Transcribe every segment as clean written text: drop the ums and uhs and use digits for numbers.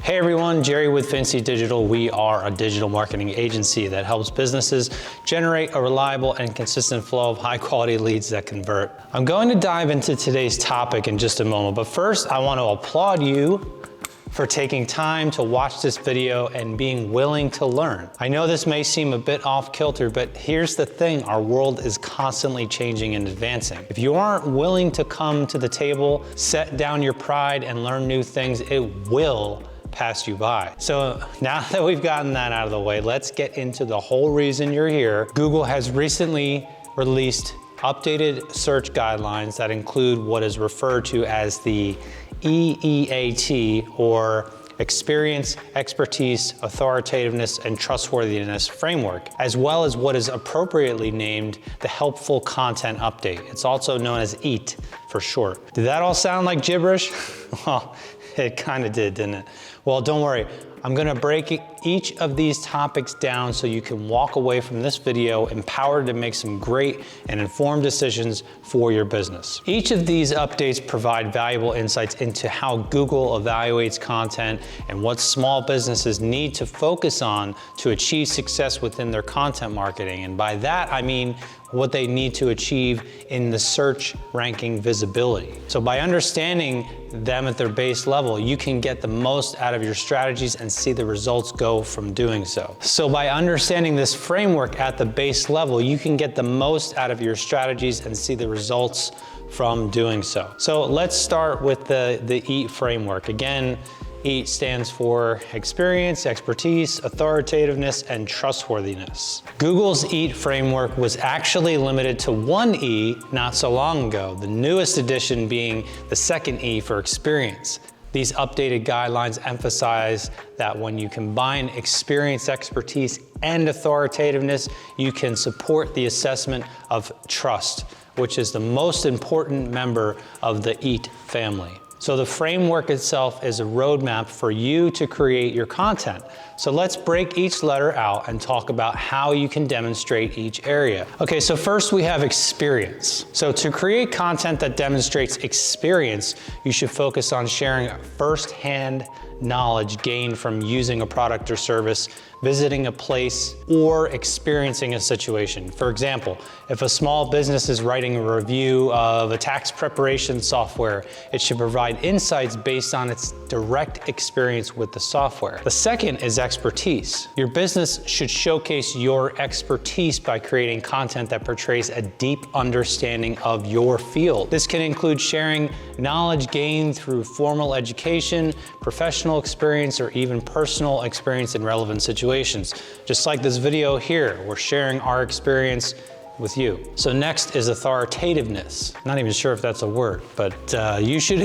Hey everyone, Jerry with Vinci Digital. We are a digital marketing agency that helps businesses generate a reliable and consistent flow of high quality leads that convert. I'm going to dive into today's topic in just a moment, but first I want to applaud you for taking time to watch this video and being willing to learn. I know this may seem a bit off kilter, but here's the thing, our world is constantly changing and advancing. If you aren't willing to come to the table, set down your pride and learn new things, it will pass you by. So now that we've gotten that out of the way, let's get into the whole reason you're here. Google has recently released updated search guidelines that include what is referred to as the EEAT, or Experience, Expertise, Authoritativeness, and Trustworthiness framework, as well as what is appropriately named the Helpful Content Update. It's also known as EAT for short. Did that all sound like gibberish? Well, it kind of did, didn't it? Well, don't worry. I'm gonna break each of these topics down so you can walk away from this video empowered to make some great and informed decisions for your business. Each of these updates provide valuable insights into how Google evaluates content and what small businesses need to focus on to achieve success within their content marketing. And by that, I mean what they need to achieve in the search ranking visibility. So by understanding them at their base level, you can get the most out of your strategies and see the results go from doing so. So by understanding this framework at the base level, you can get the most out of your strategies and see the results from doing so. So let's start with the EAT framework. Again, EAT stands for Experience, Expertise, Authoritativeness, and Trustworthiness. Google's EAT framework was actually limited to one E not so long ago, the newest addition being the second E for Experience. These updated guidelines emphasize that when you combine experience, expertise, and authoritativeness, you can support the assessment of trust, which is the most important member of the EAT family. So the framework itself is a roadmap for you to create your content. So let's break each letter out and talk about how you can demonstrate each area. Okay, so first we have experience. So to create content that demonstrates experience, you should focus on sharing firsthand knowledge gained from using a product or service, visiting a place, or experiencing a situation. For example, if a small business is writing a review of a tax preparation software, it should provide insights based on its direct experience with the software. The second is expertise. Your business should showcase your expertise by creating content that portrays a deep understanding of your field. This can include sharing knowledge gained through formal education, professional experience, or even personal experience in relevant situations. Just like this video here, we're sharing our experience with you. So next is authoritativeness. Not even sure if that's a word, but you should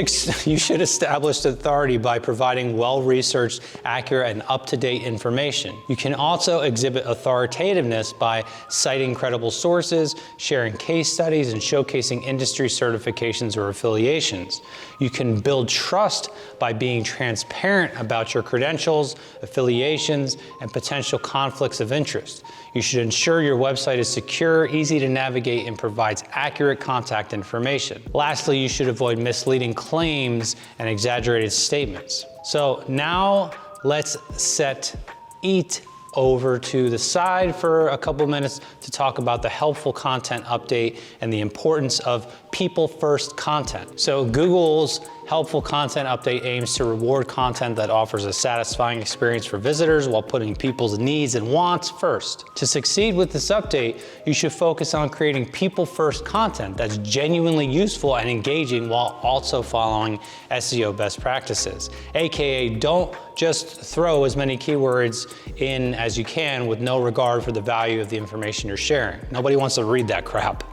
establish authority by providing well-researched, accurate, and up-to-date information. You can also exhibit authoritativeness by citing credible sources, sharing case studies, and showcasing industry certifications or affiliations. You can build trust by being transparent about your credentials, affiliations, and potential conflicts of interest. You should ensure your website is secure, easy to navigate, and provides accurate contact information. Lastly, you should avoid misleading claims and exaggerated statements. So now let's set EAT over to the side for a couple minutes to talk about the helpful content update and the importance of people-first content. So Google's helpful content update aims to reward content that offers a satisfying experience for visitors while putting people's needs and wants first. To succeed with this update, you should focus on creating people-first content that's genuinely useful and engaging while also following SEO best practices. AKA, don't just throw as many keywords in as you can with no regard for the value of the information you're sharing. Nobody wants to read that crap.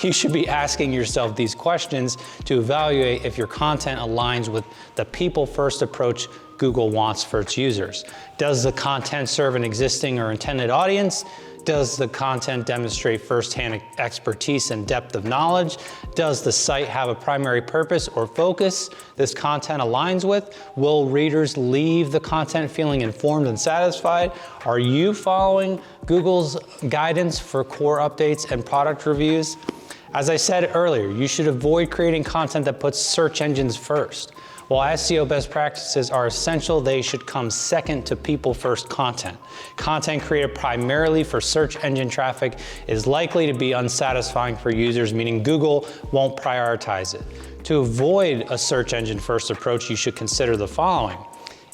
You should be asking yourself these questions to evaluate if your content aligns with the people-first approach Google wants for its users. Does the content serve an existing or intended audience? Does the content demonstrate firsthand expertise and depth of knowledge? Does the site have a primary purpose or focus this content aligns with? Will readers leave the content feeling informed and satisfied? Are you following Google's guidance for core updates and product reviews? As I said earlier, you should avoid creating content that puts search engines first. While SEO best practices are essential, they should come second to people-first content. Content created primarily for search engine traffic is likely to be unsatisfying for users, meaning Google won't prioritize it. To avoid a search engine-first approach, you should consider the following.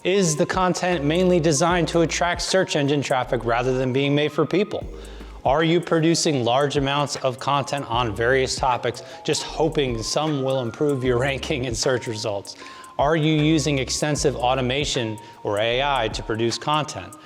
Is the content mainly designed to attract search engine traffic rather than being made for people? Are you producing large amounts of content on various topics, just hoping some will improve your ranking in search results? Are you using extensive automation or AI to produce content?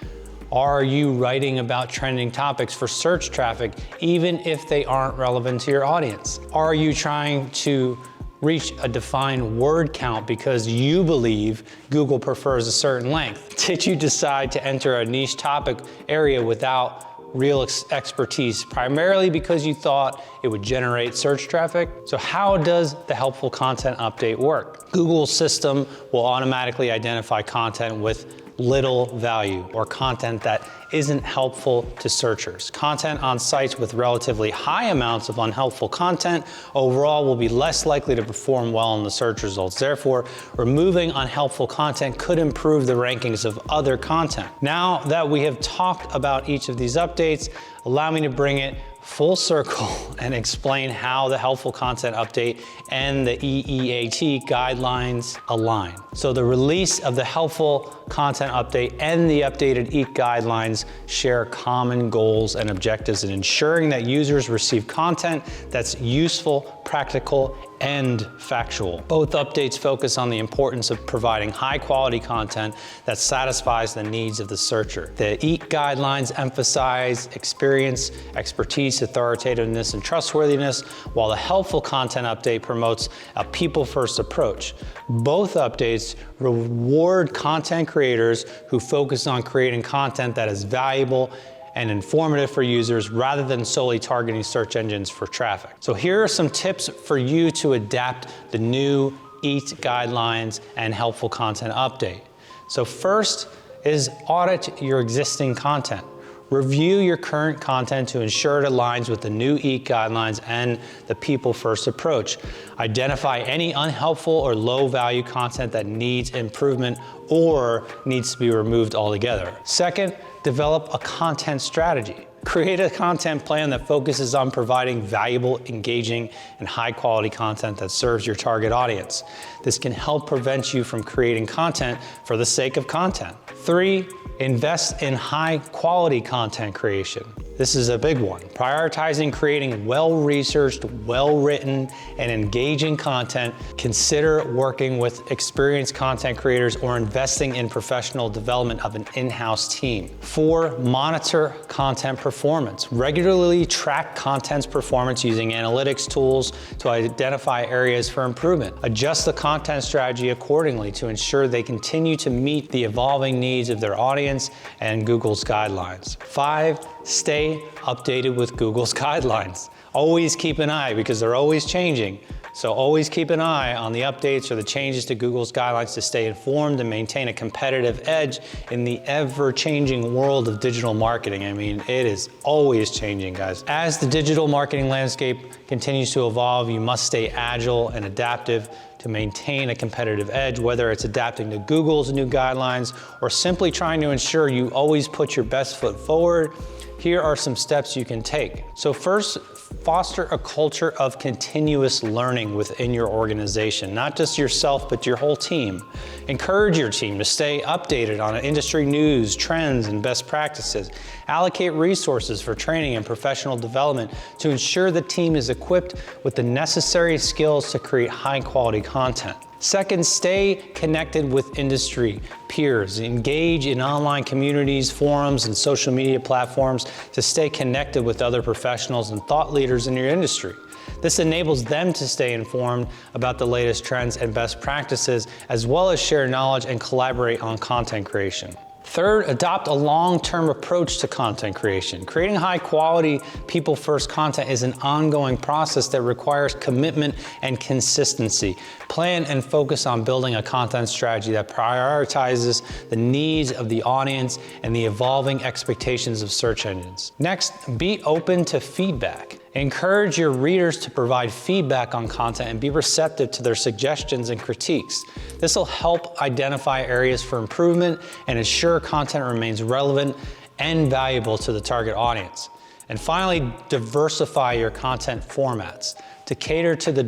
Are you writing about trending topics for search traffic, even if they aren't relevant to your audience? Are you trying to reach a defined word count because you believe Google prefers a certain length? Did you decide to enter a niche topic area without real expertise, primarily because you thought it would generate search traffic? So how does the helpful content update work? Google's system will automatically identify content with little value or content that isn't helpful to searchers. Content on sites with relatively high amounts of unhelpful content overall will be less likely to perform well in the search results. Therefore, removing unhelpful content could improve the rankings of other content. Now that we have talked about each of these updates, allow me to bring it full circle and explain how the helpful content update and the EEAT guidelines align. So the release of the helpful content update and the updated EAT guidelines share common goals and objectives in ensuring that users receive content that's useful, practical, and factual. Both updates focus on the importance of providing high quality content that satisfies the needs of the searcher. The EAT guidelines emphasize experience, expertise, authoritativeness, and trustworthiness, while the helpful content update promotes a people-first approach. Both updates reward content creators who focus on creating content that is valuable and informative for users rather than solely targeting search engines for traffic. So here are some tips for you to adapt the new EAT guidelines and helpful content update. So first is audit your existing content. Review your current content to ensure it aligns with the new EAT guidelines and the people-first approach. Identify any unhelpful or low-value content that needs improvement or needs to be removed altogether. Second, develop a content strategy. Create a content plan that focuses on providing valuable, engaging, and high-quality content that serves your target audience. This can help prevent you from creating content for the sake of content. 3, invest in high-quality content creation. This is a big one. Prioritizing creating well-researched, well-written, and engaging content. Consider working with experienced content creators or investing in professional development of an in-house team. 4, monitor content performance. Regularly track content's performance using analytics tools to identify areas for improvement. Adjust the content strategy accordingly to ensure they continue to meet the evolving needs of their audience and Google's guidelines. 5, stay updated with Google's guidelines. Always keep an eye because they're always changing. So always keep an eye on the updates or the changes to Google's guidelines to stay informed and maintain a competitive edge in the ever-changing world of digital marketing. I mean, it is always changing, guys. As the digital marketing landscape continues to evolve, you must stay agile and adaptive to maintain a competitive edge, whether it's adapting to Google's new guidelines or simply trying to ensure you always put your best foot forward. Here are some steps you can take. So first, foster a culture of continuous learning within your organization, not just yourself, but your whole team. Encourage your team to stay updated on industry news, trends, and best practices. Allocate resources for training and professional development to ensure the team is equipped with the necessary skills to create high-quality content. Second, stay connected with industry peers. Engage in online communities, forums, and social media platforms to stay connected with other professionals and thought leaders in your industry. This enables them to stay informed about the latest trends and best practices, as well as share knowledge and collaborate on content creation. Third, adopt a long-term approach to content creation. Creating high-quality, people-first content is an ongoing process that requires commitment and consistency. Plan and focus on building a content strategy that prioritizes the needs of the audience and the evolving expectations of search engines. Next, be open to feedback. Encourage your readers to provide feedback on content and be receptive to their suggestions and critiques. This will help identify areas for improvement and ensure content remains relevant and valuable to the target audience. And finally, diversify your content formats. To cater to the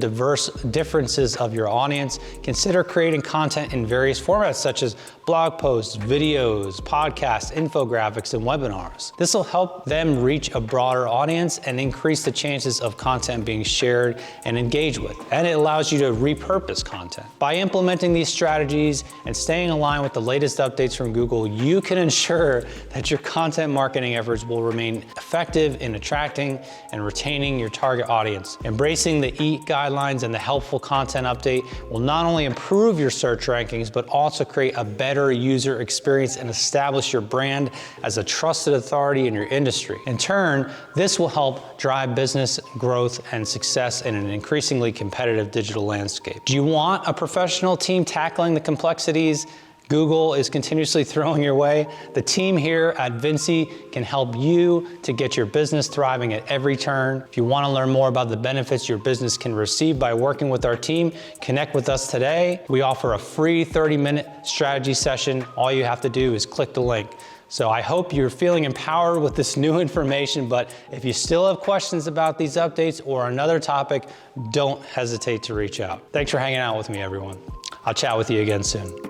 differences of your audience, consider creating content in various formats such as blog posts, videos, podcasts, infographics, and webinars. This will help them reach a broader audience and increase the chances of content being shared and engaged with. And it allows you to repurpose content. By implementing these strategies and staying aligned with the latest updates from Google, you can ensure that your content marketing efforts will remain effective in attracting and retaining your target audience. Embracing the EAT guidelines and the helpful content update will not only improve your search rankings, but also create a better user experience and establish your brand as a trusted authority in your industry. In turn, this will help drive business growth and success in an increasingly competitive digital landscape. Do you want a professional team tackling the complexities Google is continuously throwing your way? The team here at Vinci can help you to get your business thriving at every turn. If you want to learn more about the benefits your business can receive by working with our team, connect with us today. We offer a free 30-minute strategy session. All you have to do is click the link. So I hope you're feeling empowered with this new information, but if you still have questions about these updates or another topic, don't hesitate to reach out. Thanks for hanging out with me, everyone. I'll chat with you again soon.